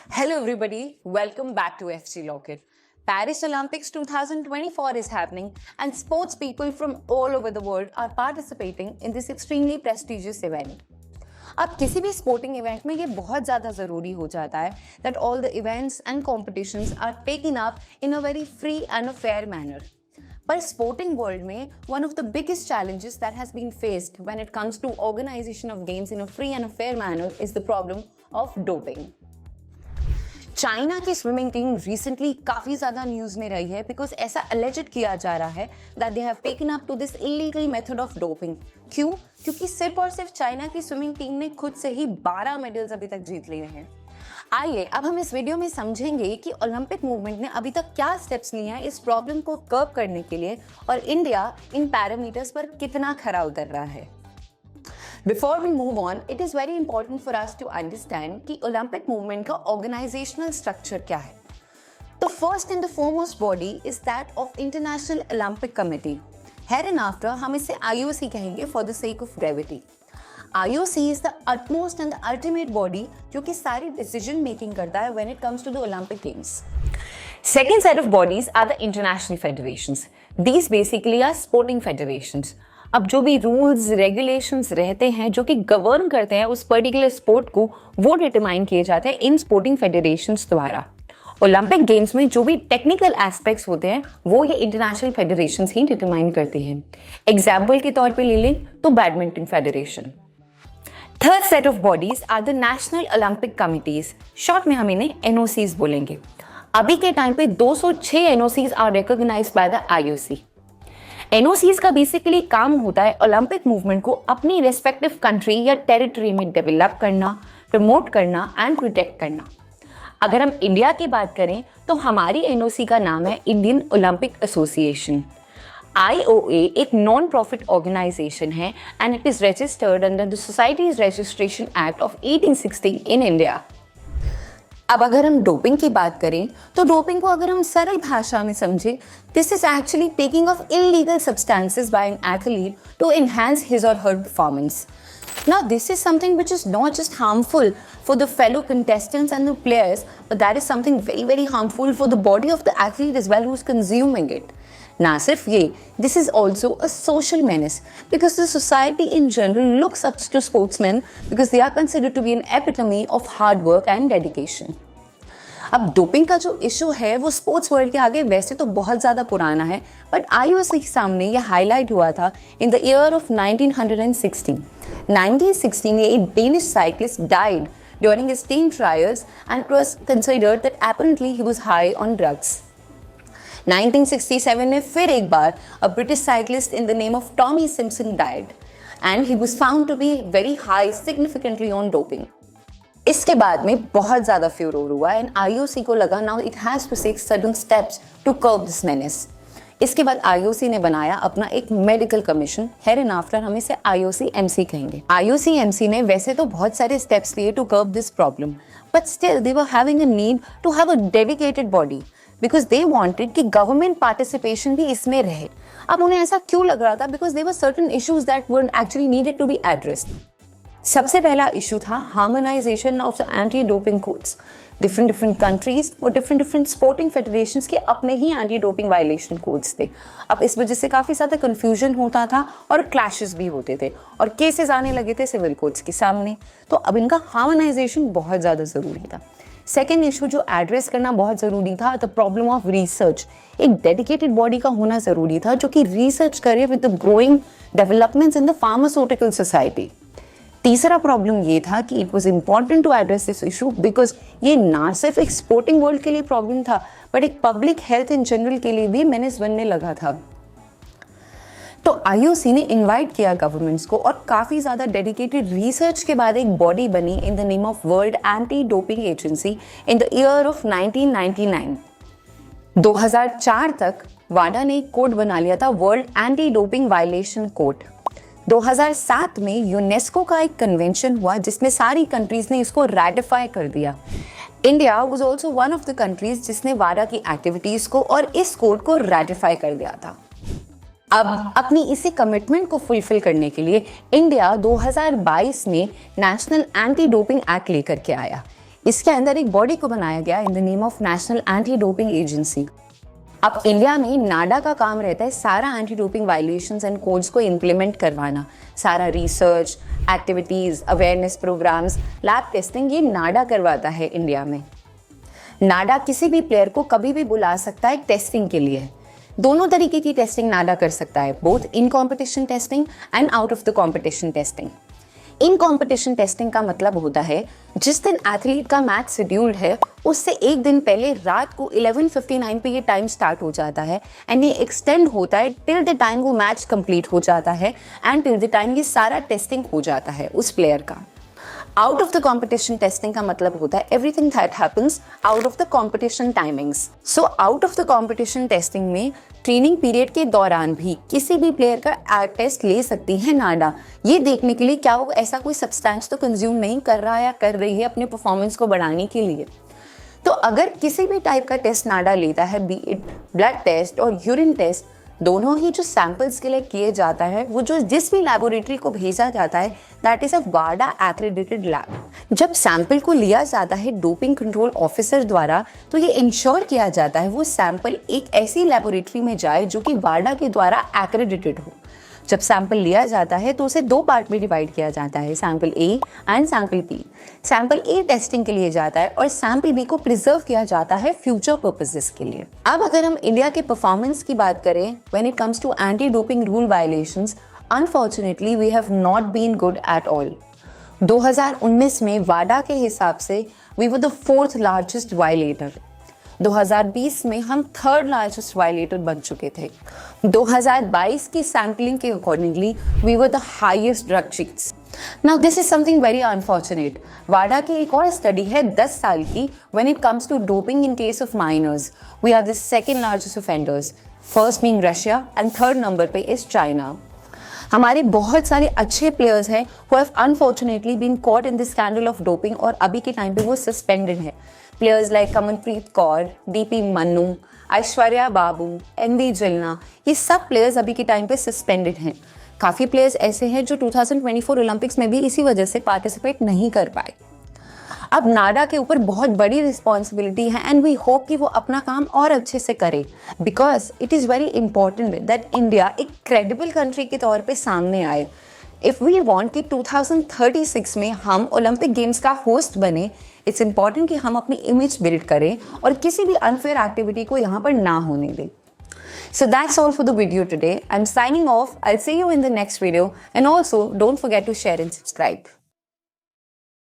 Hello, everybody. Welcome back to FC Locket. Paris Olympics 2024 is happening, and sports people from all over the world are participating in this extremely prestigious event. अब किसी भी sporting event में ये बहुत ज़्यादा ज़रूरी हो जाता है that all the events and competitions are taken up in a very free and a fair manner. पर स्पोर्टिंग वर्ल्ड में one of the biggest challenges that has been faced when it comes to organization of games in a free and a fair manner is the problem of doping. China की swimming team recently काफ़ी ज़्यादा news में रही है because ऐसा alleged किया जा रहा है that they have taken up to this illegal method of doping. क्यों? क्योंकि सिर्फ और सिर्फ चाइना की स्विमिंग टीम ने खुद से ही 12 मेडल्स अभी तक जीत लिए हैं। आइए अब हम इस वीडियो में समझेंगे कि ओलंपिक मूवमेंट ने अभी तक क्या स्टेप्स लिए हैं इस प्रॉब्लम को कर्ब करने के लिए और इंडिया इन पैरामीटर्स पर कितना खरा उतर रहा है। Before we move on, it is very important for us to understand कि Olympic movement का organizational structure क्या है। The first and the foremost body is that of International Olympic Committee. Hereinafter हम इसे IOC कहेंगे for the sake of brevity. IOC is the utmost and the ultimate body जो कि सारी decision making करता है when it comes to the Olympic Games. Second set of bodies are the international federations. These basically are sporting federations. अब जो भी rules regulations रहते हैं जो कि गवर्न करते हैं उस पर्टिकुलर स्पोर्ट को वो डिटरमाइन किए जाते हैं इन स्पोर्टिंग फेडरेशंस द्वारा। ओलंपिक गेम्स में जो भी टेक्निकल एस्पेक्ट्स होते हैं वो ये इंटरनेशनल फेडरेशंस ही डिटरमाइन करती हैं। एग्जाम्पल के तौर पे ले लें तो badminton federation. Third set of bodies are the national Olympic committees, short में हम इन्हें NOCs बोलेंगे। अभी के टाइम पे 206 NOCs are recognised by the IOC। NOCs का बेसिकली काम होता है ओलंपिक मूवमेंट को अपनी रेस्पेक्टिव कंट्री या टेरिटरी में डेवलप करना, प्रमोट करना एंड प्रोटेक्ट करना। अगर हम इंडिया की बात करें तो हमारी NOC का नाम है इंडियन ओलंपिक एसोसिएशन। IOA एक नॉन प्रॉफिट ऑर्गेनाइजेशन है and it is registered under the societies registration act of 1860 in India. अब अगर हम डोपिंग की बात करें तो डोपिंग को अगर हम सरल भाषा में समझें, this is actually taking of illegal substances by an athlete to enhance his or her performance. Now this is something which is not just harmful for the fellow contestants and the players, but that is something very very harmful for the body of the athlete as well who's consuming it. ना सिर्फ ये, this is also a social menace because the society in general looks up to sportsmen because they are considered to be an epitome of hard work and dedication. अब doping का जो issue है वो sports world के आगे वैसे तो बहुत ज़्यादा पुराना है, बट IOC के सामने ये हाईलाइट हुआ था इन द ईयर ऑफ 1916। 1916 में एक Danish cyclist died during his team trials and it was considered that apparently he was high on drugs. 1967 में फिर एक बार a British cyclist in the name of Tommy Simpson died and he was found to be very high significantly on doping. इसके बाद में बहुत ज़्यादा फ्यूरोर हुआ and IOC को लगा now it has to take certain steps to curb this menace. इसके बाद IOC ने बनाया अपना एक मेडिकल कमीशन, hereinafter हम इसे IOC-MC कहेंगे। IOC-MC ने वैसे तो बहुत सारे स्टेप्स लिए to curb this problem, but still they were having a need to have a dedicated body because they wanted कि गवर्नमेंट पार्टिसिपेशन भी इसमें रहे। अब उन्हें ऐसा क्यों लग रहा था? Because there were certain issues that were actually needed to be addressed. सबसे पहला इशू था harmonisation of the anti doping codes. Different countries और डिफरेंट स्पोर्टिंग फेडरेशंस के अपने ही एंटी डोपिंग वायलेशन कोड्स थे। अब इस वजह से काफ़ी ज़्यादा कन्फ्यूजन होता था और क्लैशेस भी होते थे और केसेस आने लगे थे सिविल कोर्ट्स के सामने। तो अब इनका हार्मोनाइजेशन बहुत ज़्यादा ज़रूरी था। सेकेंड इशू जो एड्रेस करना बहुत ज़रूरी था, द प्रॉब्लम ऑफ रिसर्च। एक डेडिकेटेड बॉडी का होना ज़रूरी था जो कि रिसर्च करे with the growing developments in the pharmaceutical society. तीसरा प्रॉब्लम ये था कि it was important to address this issue because ये ना सिर्फ एक स्पोर्टिंग वर्ल्ड के लिए प्रॉब्लम था बट एक पब्लिक हेल्थ इन जनरल के लिए भी मेनेस बनने लगा था। तो IOC ने इनवाइट किया गवर्नमेंट्स को और काफ़ी ज़्यादा डेडिकेटेड रिसर्च के बाद एक बॉडी बनी इन the name of world anti doping agency in the year of 1999। 2004 तक वाडा ने एक कोड बना लिया था, world anti doping violation code. 2007 में यूनेस्को का एक कन्वेंशन हुआ जिसमें सारी कंट्रीज ने इसको रैटिफाई कर दिया। India was also one of the countries जिसने वाडा की एक्टिविटीज़ को और इस कोड को रैटिफाई कर दिया था। अब अपनी इसी कमिटमेंट को फुलफिल करने के लिए इंडिया 2022 में नेशनल एंटी डोपिंग एक्ट लेकर के आया। इसके अंदर एक बॉडी को बनाया गया in the name of national anti doping agency. अब इंडिया में नाडा का काम रहता है सारा anti doping violations and codes को इम्प्लीमेंट करवाना, सारा research, activities, awareness programmes, lab testing, ये नाडा करवाता है इंडिया में। नाडा किसी भी प्लेयर को कभी भी बुला सकता है टेस्टिंग के लिए। दोनों तरीके की टेस्टिंग नाडा कर सकता है, both in competition testing and out of the competition testing. In competition testing का मतलब होता है जिस दिन एथलीट का मैच शेड्यूल्ड है उससे एक दिन पहले रात को 11:59 पे ये टाइम स्टार्ट हो जाता है एंड ये एक्सटेंड होता है टिल द टाइम वो मैच कंप्लीट हो जाता है एंड टिल द टाइम ये सारा टेस्टिंग हो जाता है उस प्लेयर का। Out of the competition testing का मतलब होता है everything that happens out of the competition timings. So out of the competition testing में ट्रेनिंग पीरियड के दौरान भी किसी भी प्लेयर का टेस्ट ले सकती है नाडा, ये देखने के लिए क्या वो ऐसा कोई सब्सटेंस तो कंज्यूम नहीं कर रहा या कर रही है अपने परफॉर्मेंस को बढ़ाने के लिए। तो अगर किसी भी टाइप का टेस्ट नाडा लेता है, बी इट ब्लड टेस्ट और यूरिन टेस्ट, दोनों ही जो सैंपल्स के लिए किए जाता है वो जो जिस भी लैबोरेटरी को भेजा जाता है that is a Wada accredited lab. जब सैंपल को लिया जाता है डोपिंग कंट्रोल ऑफिसर द्वारा तो ये इंश्योर किया जाता है वो सैंपल एक ऐसी लैबोरेटरी में जाए जो कि वाडा के द्वारा एक्रेडिटेड हो। जब सैंपल लिया जाता है तो उसे दो पार्ट में डिवाइड किया जाता है, sample A and sample B. Sample A testing के लिए जाता है और सैंपल बी को प्रिजर्व किया जाता है फ्यूचर पर्पसेस के लिए। अब अगर हम इंडिया के परफॉर्मेंस की बात करें when it comes to anti doping rule violations, unfortunately we have not been good at all. 2019 में वाडा के हिसाब से we were the 4th largest violator. 2020 में हम 3rd लार्जेस्ट वायलेटर बन चुके थे। 2022 की सैम्पलिंग के accordingly we were the highest drug cheats. Now this is something very unfortunate. वाडा की एक और स्टडी है 10 साल की, when it comes to doping in case of minors we are the 2nd largest offenders, first being Russia and 3rd number पे is China. हमारे बहुत सारे अच्छे प्लेयर्स हैं who have unfortunately been caught in the scandal of doping और अभी के time पे वो सस्पेंडेड है। Players like Kamanpreet Kaur, DP Mannu, Aishwarya Babu, NV Jilna, ये सब प्लेयर्स अभी के टाइम पे सस्पेंडेड हैं। काफ़ी प्लेयर्स ऐसे हैं जो 2024 ओलंपिक्स में भी इसी वजह से पार्टिसिपेट नहीं कर पाए। अब नाडा के ऊपर बहुत बड़ी रिस्पॉन्सिबिलिटी है एंड वी होप कि वो अपना काम और अच्छे से करे, because it is very important that India एक क्रेडिबल कंट्री के तौर पे सामने आए। इफ़ वी वांट कि 2036 में हम ओलंपिक गेम्स का होस्ट बने, इट्स इंपॉर्टेंट कि हम अपनी इमेज बिल्ड करें और किसी भी अनफेयर एक्टिविटी को यहाँ पर ना होने दें। So that's all for the video today. I'm signing off. I'll see you in the next video, and also don't forget to share and subscribe.